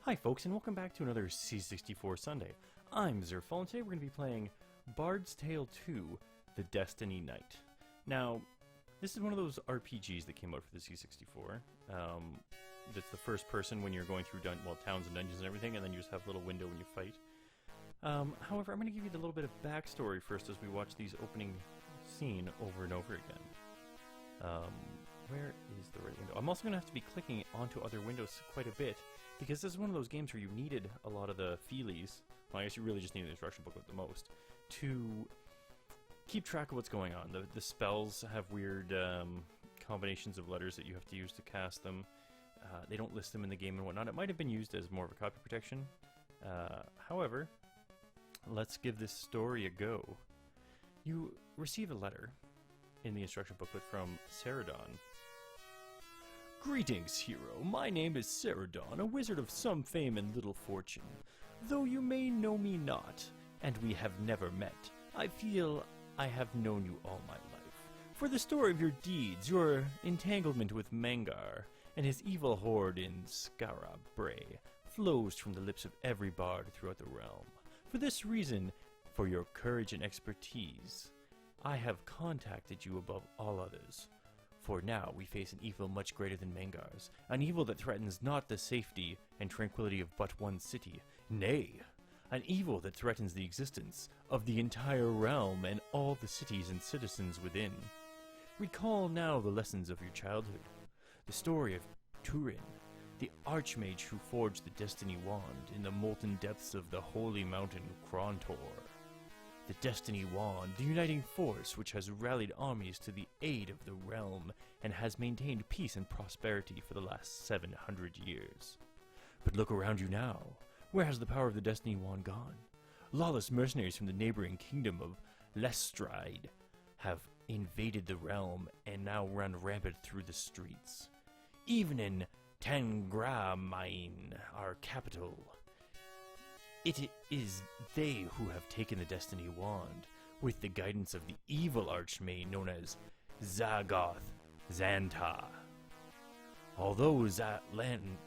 Hi folks, and welcome back to another C64 Sunday. I'm Zerfall, and today we're going to be playing Bard's Tale 2, The Destiny Knight. Now, this is one of those RPGs that came out for the C64. That's the first person when you're going through towns and dungeons and everything, and then you just have a little window when you fight. However, I'm going to give you a little bit of backstory first as we watch these opening scene over and over again. Where is the right window? I'm also going to have to be clicking onto other windows quite a bit, because this is one of those games where you needed a lot of the feelies, well, I guess you really just needed the instruction booklet the most, to keep track of what's going on. The spells have weird combinations of letters that you have to use to cast them. They don't list them in the game and whatnot. It might have been used as more of a copy protection. However, let's give this story a go. You receive a letter in the instruction booklet from Lestradae. Greetings, hero. My name is Lestradae, a wizard of some fame and little fortune. Though you may know me not, and we have never met, I feel I have known you all my life. For the story of your deeds, your entanglement with Mangar, and his evil horde in Lestradae flows from the lips of every bard throughout the realm. For this reason, for your courage and expertise, I have contacted you above all others. For now we face an evil much greater than Mangar's, an evil that threatens not the safety and tranquility of but one city, nay, an evil that threatens the existence of the entire realm and all the cities and citizens within. Recall now the lessons of your childhood, the story of Turin, the archmage who forged the destiny wand in the molten depths of the holy mountain Krontor. The Destiny Wand, the uniting force which has rallied armies to the aid of the realm and has maintained peace and prosperity for the last 700 years. But look around you now. Where has the power of the Destiny Wand gone? Lawless mercenaries from the neighbouring kingdom of Lestradae have invaded the realm and now run rampant through the streets. Even in Tangramine, our capital, it is they who have taken the Destiny Wand, with the guidance of the evil archmage known as Zagoth Zanta. Although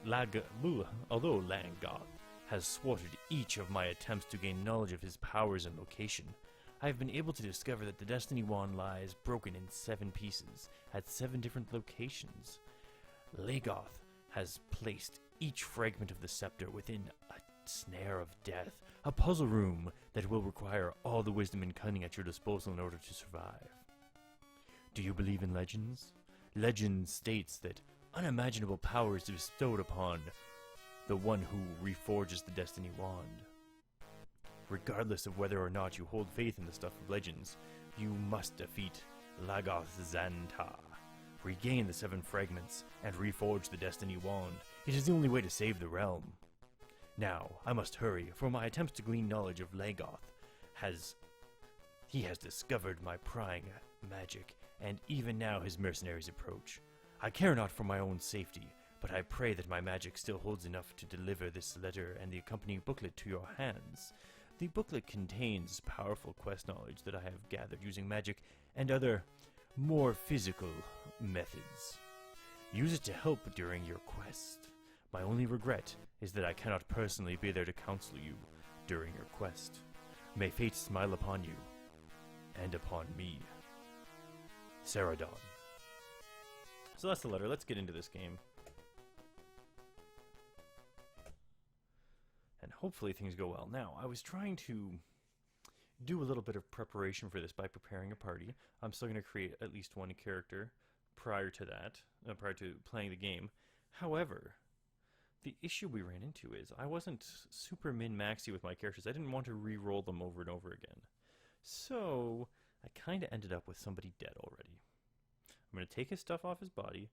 Langoth has thwarted each of my attempts to gain knowledge of his powers and location, I have been able to discover that the Destiny Wand lies broken in 7 pieces at 7 different locations. Lagoth has placed each fragment of the scepter within a snare of death, a puzzle room that will require all the wisdom and cunning at your disposal in order to survive. Do you believe in legends? Legend states that unimaginable power is bestowed upon the one who reforges the Destiny Wand. Regardless of whether or not you hold faith in the stuff of legends, you must defeat Lagoth Zanta, regain the 7 fragments, and reforge the Destiny Wand. It is the only way to save the realm. Now, I must hurry, for my attempts to glean knowledge of Lagoth has discovered my prying magic, and even now his mercenaries approach. I care not for my own safety, but I pray that my magic still holds enough to deliver this letter and the accompanying booklet to your hands. The booklet contains powerful quest knowledge that I have gathered using magic and other, more physical methods. Use it to help during your quest. My only regret is that I cannot personally be there to counsel you during your quest. May fate smile upon you, and upon me. Lestradae. So that's the letter. Let's get into this game. And hopefully things go well. Now, I was trying to do a little bit of preparation for this by preparing a party. I'm still going to create at least one character prior to that, prior to playing the game. However, the issue we ran into is I wasn't super min-maxy with my characters. I didn't want to re-roll them over and over again. So I kind of ended up with somebody dead already. I'm going to take his stuff off his body,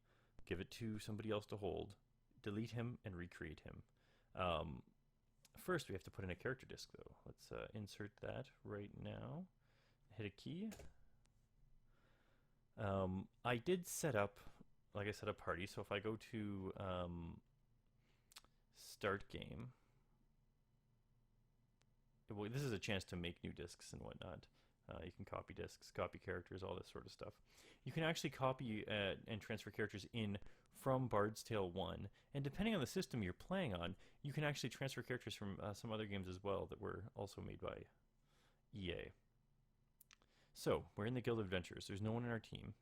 give it to somebody else to hold, delete him, and recreate him. First, we have to put in a character disk, though. Let's insert that right now. Hit a key. I did set up, like I said, a party. So if I go to Start Game, well, this is a chance to make new disks and whatnot. You can copy disks, copy characters, all this sort of stuff. You can actually copy and transfer characters in from Bard's Tale 1, and depending on the system you're playing on, you can actually transfer characters from some other games as well that were also made by EA. So, we're in the Guild of Adventurers. There's no one in our team.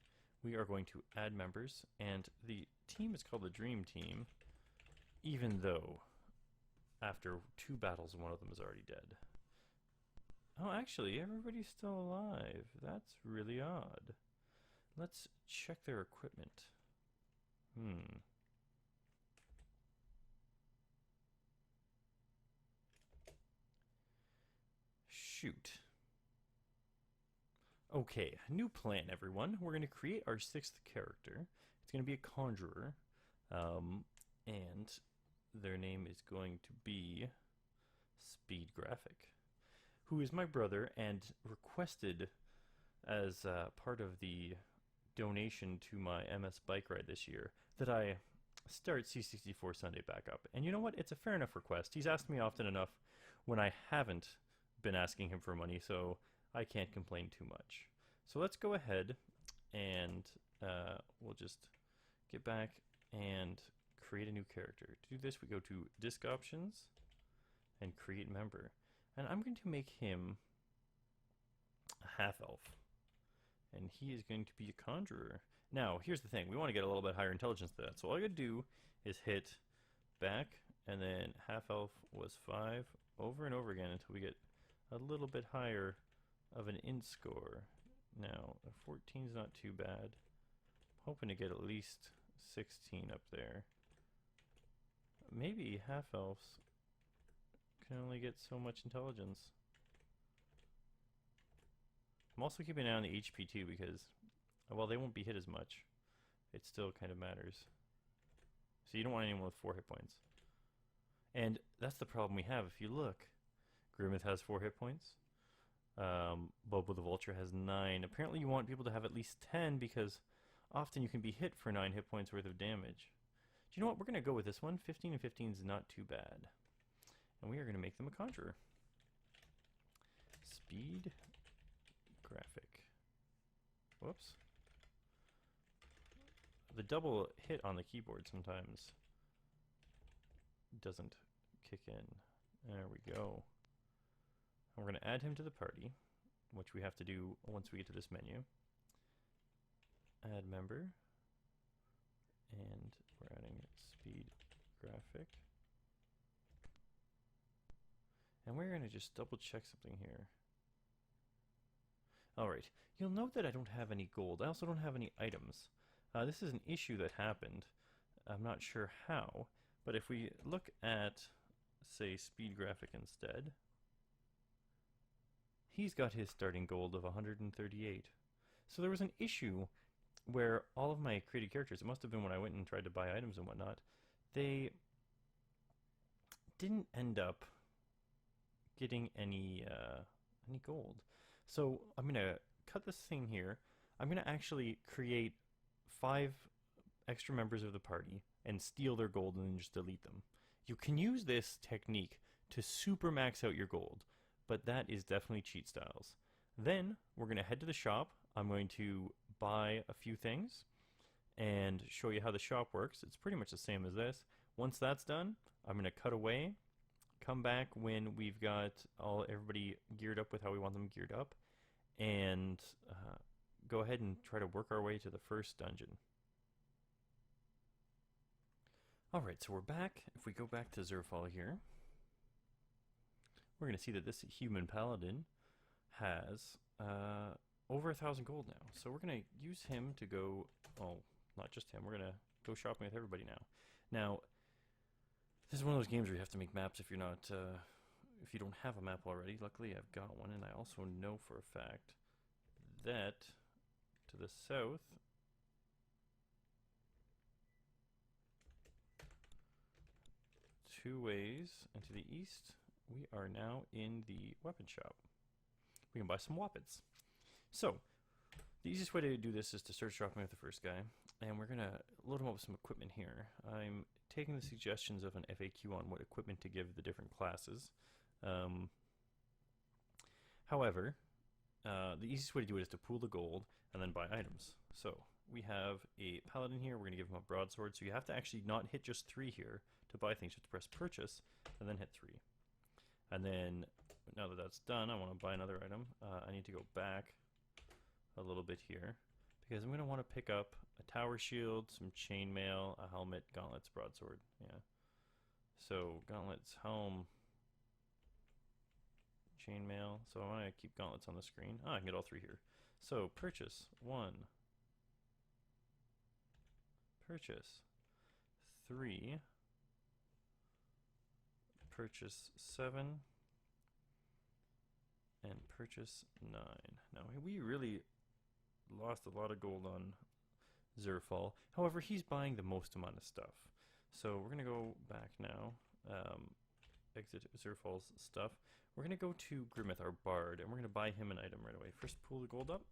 We are going to add members, and the team is called the Dream Team, even though after 2 battles, one of them is already dead. Oh, actually, everybody's still alive. That's really odd. Let's check their equipment. Shoot. Okay, new plan, everyone. We're going to create our 6th character. It's going to be a conjurer, and their name is going to be Speed Graphic, who is my brother and requested as part of the donation to my MS bike ride this year that I start C64 Sunday back up. And you know what? It's a fair enough request. He's asked me often enough when I haven't been asking him for money, so I can't complain too much. So let's go ahead and we'll just get back and create a new character. To do this, we go to Disk Options and Create Member. And I'm going to make him a half-elf. And he is going to be a conjurer. Now, here's the thing. We want to get a little bit higher intelligence than that. So all I gotta do is hit back, and then half-elf was 5 over and over again until we get a little bit higher of an int score. Now, a 14 is not too bad. Hoping to get at least 16 up there. Maybe half-elves can only get so much intelligence. I'm also keeping an eye on the HP too because, well, they won't be hit as much. It still kind of matters. So you don't want anyone with 4 hit points. And that's the problem we have. If you look, Grimmith has 4 hit points. Bobo the Vulture has 9. Apparently you want people to have at least 10 because often you can be hit for 9 hit points worth of damage. Do you know what? We're going to go with this one. 15 and 15 is not too bad. And we are going to make them a conjurer. Speed Graphic. Whoops. The double hit on the keyboard sometimes doesn't kick in. There we go. And we're going to add him to the party, which we have to do once we get to this menu. Add member. And we're adding Speed Graphic. And we're going to just double check something here. Alright, you'll note that I don't have any gold. I also don't have any items. This is an issue that happened. I'm not sure how, but if we look at, say, Speed Graphic instead, he's got his starting gold of 138. So there was an issue where all of my created characters, it must have been when I went and tried to buy items and whatnot, they didn't end up getting any gold. So I'm going to cut this thing here. I'm going to actually create 5 extra members of the party and steal their gold and then just delete them. You can use this technique to super max out your gold, but that is definitely cheat styles. Then we're going to head to the shop. I'm going to buy a few things and show you how the shop works. It's pretty much the same as this. Once that's done, I'm going to cut away, come back when we've got everybody geared up with how we want them geared up, and go ahead and try to work our way to the first dungeon. Alright, so we're back. If we go back to Zerfall here, we're going to see that this human paladin has over 1,000 gold now. So we're going to use him to go, oh, not just him, we're going to go shopping with everybody now. Now, this is one of those games where you have to make maps if you're not, if you don't have a map already. Luckily, I've got one, and I also know for a fact that to the south, two ways, and to the east, we are now in the weapon shop. We can buy some weapons. So, the easiest way to do this is to start shopping with the first guy, and we're going to load him up with some equipment here. I'm taking the suggestions of an FAQ on what equipment to give the different classes. However, the easiest way to do it is to pool the gold and then buy items. So, we have a paladin here. We're going to give him a broadsword. So you have to actually not hit just 3 here to buy things. You have to press purchase and then hit 3. And then now that that's done, I want to buy another item. I need to go back a little bit here because I'm going to want to pick up a tower shield, some chainmail, a helmet, gauntlets, broadsword. Yeah. So gauntlets, helm, chainmail. So I want to keep gauntlets on the screen. I can get all 3 here. So purchase 1, purchase 3, purchase 7, and purchase 9. Now we really lost a lot of gold on Zerfall. However, he's buying the most amount of stuff. So we're gonna go back now. Exit Zerfall's stuff. We're gonna go to Grimmith, our bard, and we're gonna buy him an item right away. First, pull the gold up,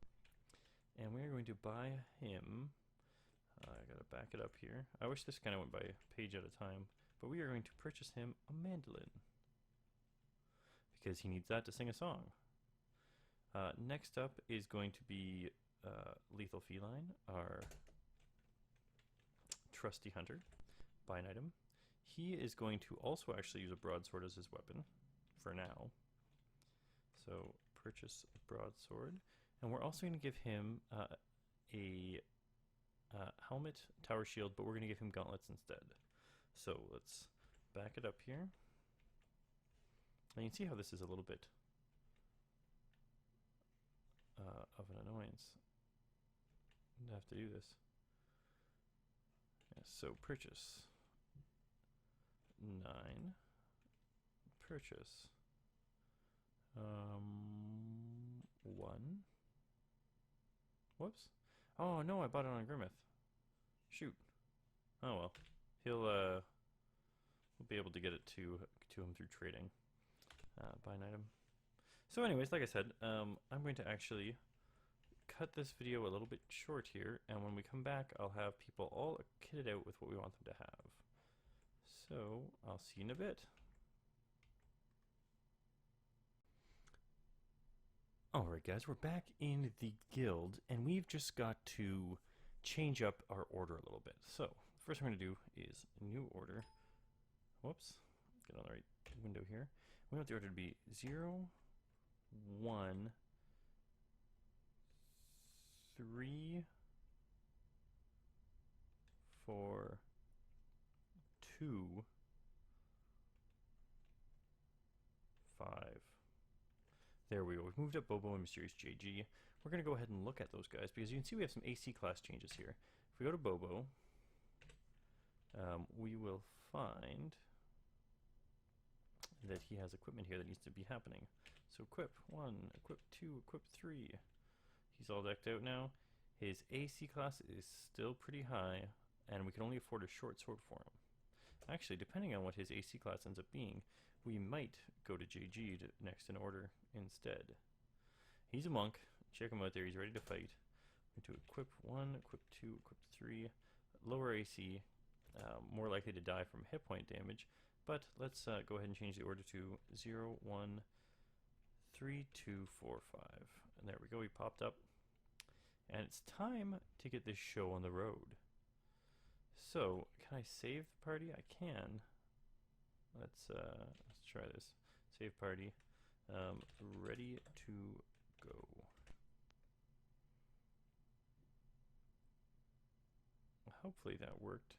and we're going to buy him. I gotta back it up here. I wish this kind of went by a page at a time, but we are going to purchase him a mandolin because he needs that to sing a song. Next up is going to be Lethal Feline, our trusty hunter. Buy an item. He is going to also actually use a broadsword as his weapon for now. So purchase a broadsword, and we're also going to give him a helmet, tower shield, but we're going to give him gauntlets instead. So let's back it up here. And you can see how this is a little bit of an annoyance to have to do this. Yeah, so purchase 9, purchase 1. Whoops. Oh no, I bought it on Grimmith. Shoot. Oh well. We'll be able to get it to him through trading. Buy an item. So anyways, like I said, I'm going to actually cut this video a little bit short here, and when we come back, I'll have people all kitted out with what we want them to have. So I'll see you in a bit. Alright guys, we're back in the guild, and we've just got to change up our order a little bit. So, first thing we're going to do is new order. Whoops, get on the right window here. We want the order to be 0, 1, 3, 4, 2, 5. There we go. We've moved up Bobo and Mysterious JG. We're going to go ahead and look at those guys because you can see we have some AC class changes here. If we go to Bobo, we will find that he has equipment here that needs to be happening. So equip 1, equip 2, equip 3. He's all decked out now. His AC class is still pretty high, and we can only afford a short sword for him. Actually, depending on what his AC class ends up being, we might go to JG next in order instead. He's a monk. Check him out there. He's ready to fight. We're going to equip 1, equip 2, equip 3. Lower AC, more likely to die from hit point damage. But let's go ahead and change the order to 0, 1, 3, 2, 4, 5. And there we go. He popped up. And it's time to get this show on the road. So, can I save the party? I can. Let's try this. Save party. Ready to go. Hopefully that worked.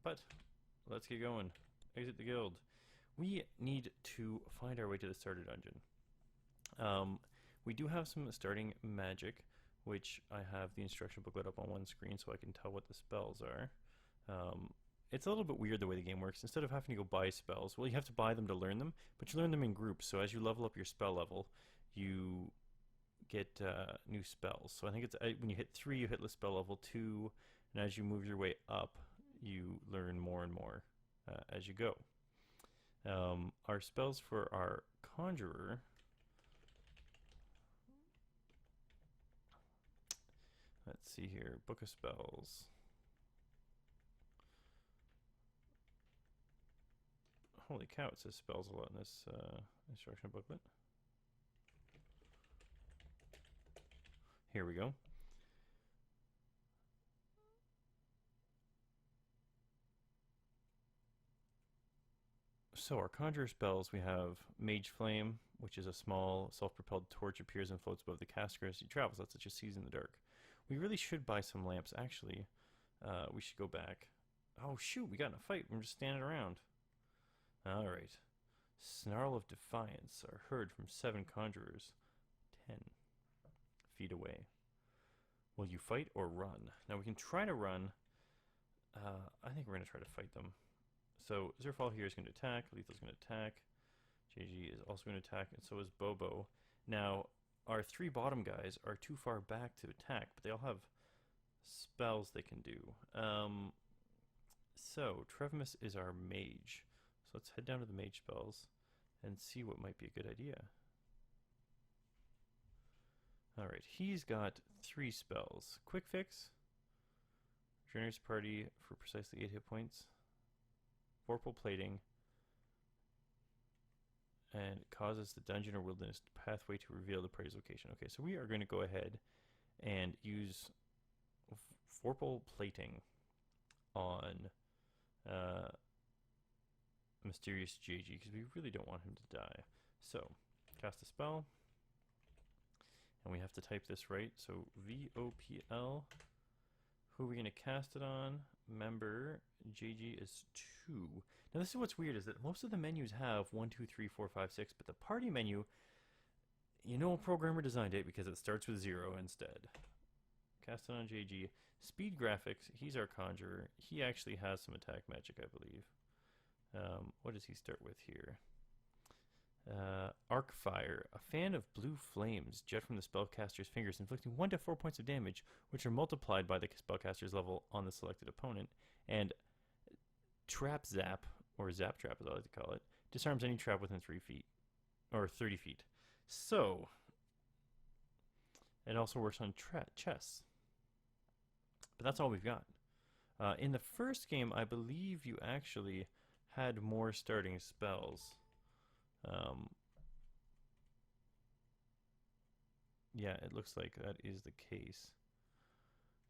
But let's get going. Exit the guild. We need to find our way to the starter dungeon. We do have some starting magic, which I have the instruction booklet up on one screen so I can tell what the spells are. It's a little bit weird the way the game works. Instead of having to go buy spells, well, you have to buy them to learn them, but you learn them in groups. So as you level up your spell level, you get new spells. So I think it's when you hit 3, you hit the spell level 2, and as you move your way up, you learn more and more as you go. Our spells for our conjurer. Let's see here. Book of Spells. Holy cow, it says spells a lot in this instruction booklet. Here we go. So our conjure spells, we have Mage Flame, which is a small self-propelled torch, appears and floats above the caster as he travels. That's such a sees in the dark. We really should buy some lamps, actually. We should go back. Oh shoot, we got in a fight. We're just standing around. Alright. Snarl of Defiance are heard from 7 conjurers 10 feet away. Will you fight or run? Now we can try to run. I think we're going to try to fight them. So Zerfall here is going to attack, Lethal's going to attack, JG is also going to attack, and so is Bobo. Now, our 3 bottom guys are too far back to attack, but they all have spells they can do. So, Trevimus is our mage. So let's head down to the mage spells and see what might be a good idea. Alright, he's got 3 spells. Quick Fix, regenerates party for precisely 8 hit points. Vorpal Plating, and it causes the dungeon or wilderness pathway to reveal the party's location. Okay, so we are going to go ahead and use Vorpal Plating on Mysterious JG because we really don't want him to die. So, cast a spell, and we have to type this right. So, VOPL. Who are we going to cast it on? Member JG is 2. Now this is what's weird, is that most of the menus have 1, 2, 3, 4, 5, 6, but the party menu, you know, a programmer designed it because it starts with 0 instead. Cast it on JG. Speed Graphics, he's our conjurer. He actually has some attack magic, I believe. What does he start with here? Arcfire, a fan of blue flames jet from the spellcaster's fingers, inflicting 1 to 4 points of damage, which are multiplied by the spellcaster's level on the selected opponent. And Trap Zap, or Zap Trap as I like to call it, disarms any trap within 3 feet, or 30 feet. So, it also works on chess. But that's all we've got. In the first game, I believe you actually had more starting spells. Yeah, it looks like that is the case.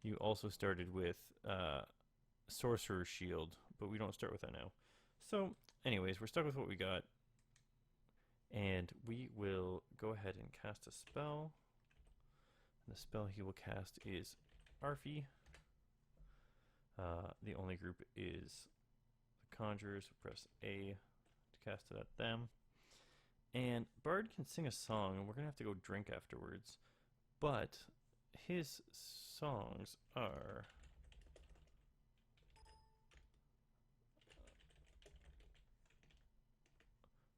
You also started with Sorcerer's Shield, but we don't start with that now. So, anyways, we're stuck with what we got. And we will go ahead and cast a spell. And the spell he will cast is Arfie. The only group is the Conjurers. Press A to cast it at them. And Bard can sing a song, and we're going to have to go drink afterwards. But his songs are...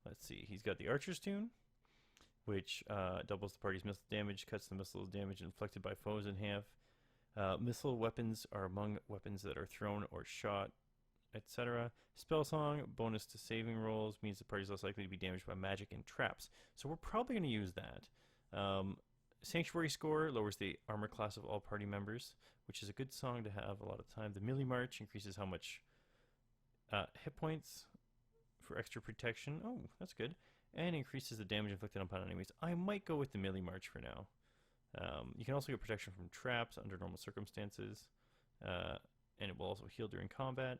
Let's see, he's got the Archer's Tune, which doubles the party's missile damage, cuts the missile's damage inflicted by foes in half. Missile weapons are among weapons that are thrown or shot, etc. Spell Song, bonus to saving rolls, means the party is less likely to be damaged by magic and traps. So we're probably going to use that. Sanctuary Score lowers the armor class of all party members, which is a good song to have a lot of time. The Melee March increases how much hit points for extra protection. Oh, that's good. And increases the damage inflicted upon enemies. I might go with the Melee March for now. You can also get protection from traps under normal circumstances, and it will also heal during combat.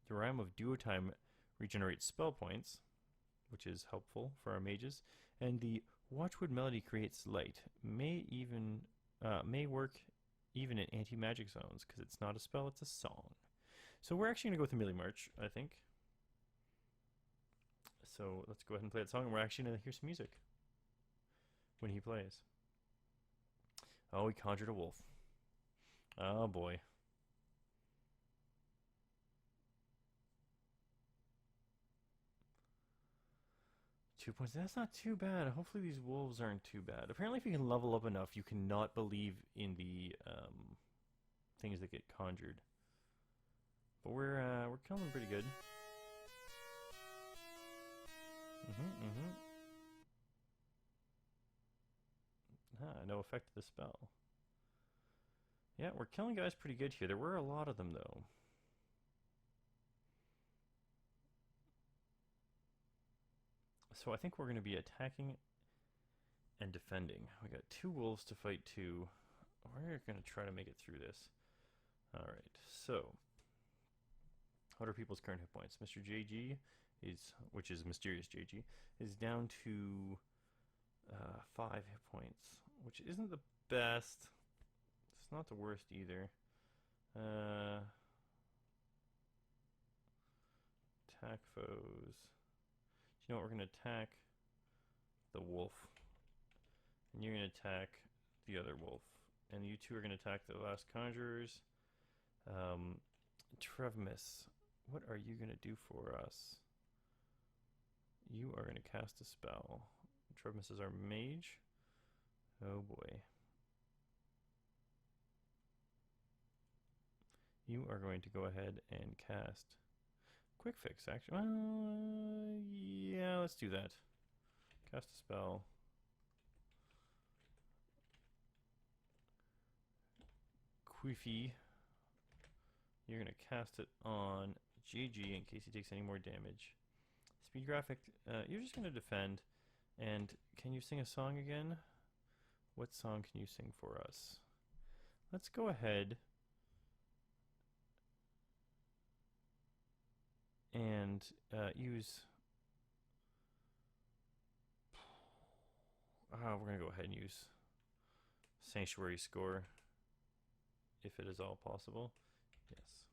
The Rhyme of Duotime regenerates spell points, which is helpful for our mages. And the Watchwood Melody creates light. May work even in anti-magic zones, because it's not a spell, it's a song. So we're actually going to go with the Melee March, I think. So let's go ahead and play that song, and we're actually going to hear some music when he plays. Oh, he conjured a wolf. Oh boy. .2 points. That's not too bad. Hopefully these wolves aren't too bad. Apparently if you can level up enough, you cannot believe in the things that get conjured. But we're killing them pretty good. No effect of the spell. Yeah, we're killing guys pretty good here. There were a lot of them though. So I think we're going to be attacking and defending. We got 2 wolves to fight 2. We're going to try to make it through this. Alright, so what are people's current hit points? Mr. JG is, which is Mysterious JG, is down to 5 hit points, which isn't the best. It's not the worst either. Attack foes. You know what? We're going to attack the wolf, and you're going to attack the other wolf, and you two are going to attack the last conjurers. Trevmis, what are you going to do for us? You are going to cast a spell. Trevmis is our mage. Oh boy. You are going to go ahead and cast Quick Fix, actually. Yeah, let's do that. Cast a spell. Quiffy. You're going to cast it on GG in case he takes any more damage. Speed graphic, you're just going to defend. And can you sing a song again? What song can you sing for us? Let's go ahead and use... we're going to go ahead and use Sanctuary Score, if it is all possible. Yes.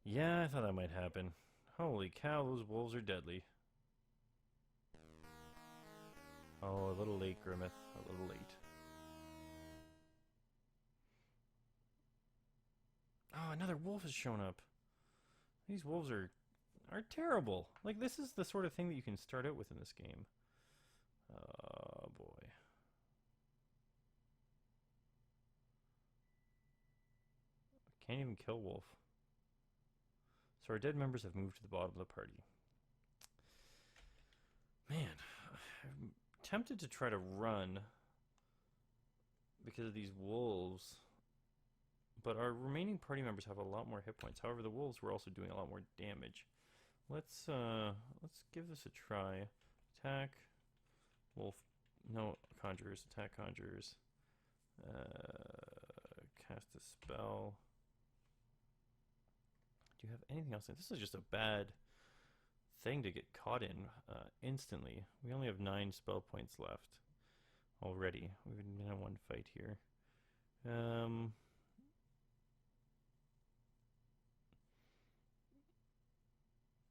Yeah, I thought that might happen. Holy cow, those wolves are deadly. Oh, a little late, Grimmeth. A little late. Oh, another wolf has shown up. These wolves are terrible. Like, this is the sort of thing that you can start out with in this game. Oh, boy. Can't even kill wolf. So our dead members have moved to the bottom of the party. Man, I'm tempted to try to run because of these wolves, but our remaining party members have a lot more hit points. However, the wolves were also doing a lot more damage. Let's give this a try. Attack wolf. No, conjurers. Attack conjurers. Cast a spell. Do you have anything else? This is just a bad thing to get caught in instantly. We only have 9 spell points left already. We've been in one fight here.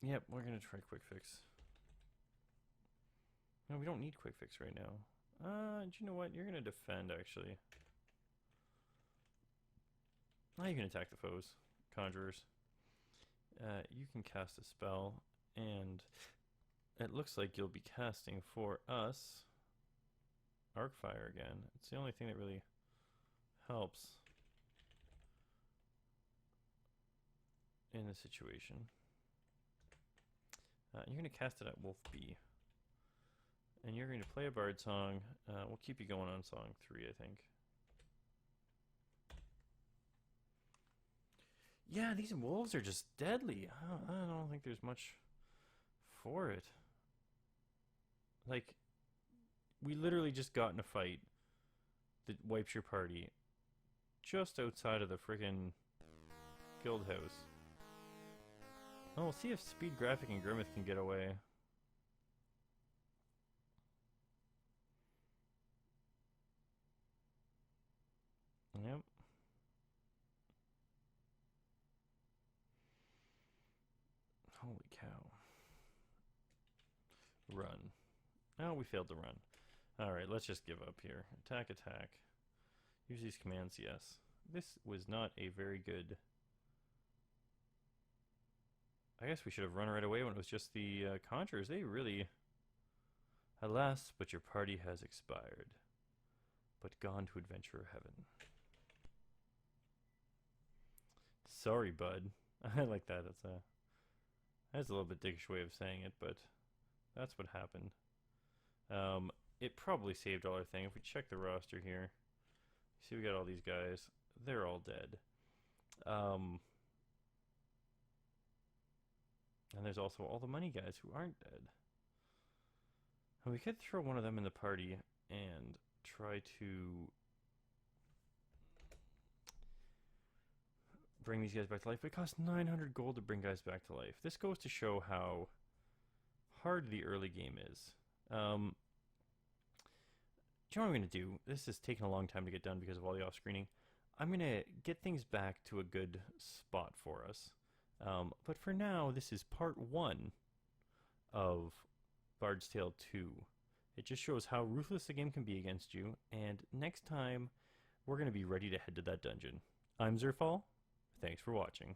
Yep, we're gonna try Quick Fix. No, we don't need Quick Fix right now. Do you know what? You're gonna defend, actually. Now you can attack the foes, conjurers. You can cast a spell, and it looks like you'll be casting for us Arcfire again. It's the only thing that really helps in this situation. You're going to cast it at Wolf B. And you're going to play a bard song. We'll keep you going on song 3, I think. Yeah, these wolves are just deadly. I don't think there's much for it. Like, we literally just got in a fight that wipes your party just outside of the friggin' guild house. Oh, we'll see if Speed Graphic and Grimmeth can get away. Yep. Holy cow. Run. Oh, we failed to run. Alright, let's just give up here. Attack, attack. Use these commands, yes. This was not a very good... I guess we should have run right away when it was just the conjurers. They really... Alas, but your party has expired. But gone to adventure heaven. Sorry, bud. I like that. That's a little bit dickish way of saying it, but that's what happened. It probably saved all our thing. If we check the roster here, see we got all these guys. They're all dead. And there's also all the money guys who aren't dead. And we could throw one of them in the party and try to bring these guys back to life. It costs 900 gold to bring guys back to life. This goes to show how hard the early game is. Do you know what I'm going to do? This is taking a long time to get done because of all the off-screening. I'm going to get things back to a good spot for us. But for now, this is part 1 of Bard's Tale 2. It just shows how ruthless the game can be against you, and next time, we're going to be ready to head to that dungeon. I'm Zerfall. Thanks for watching.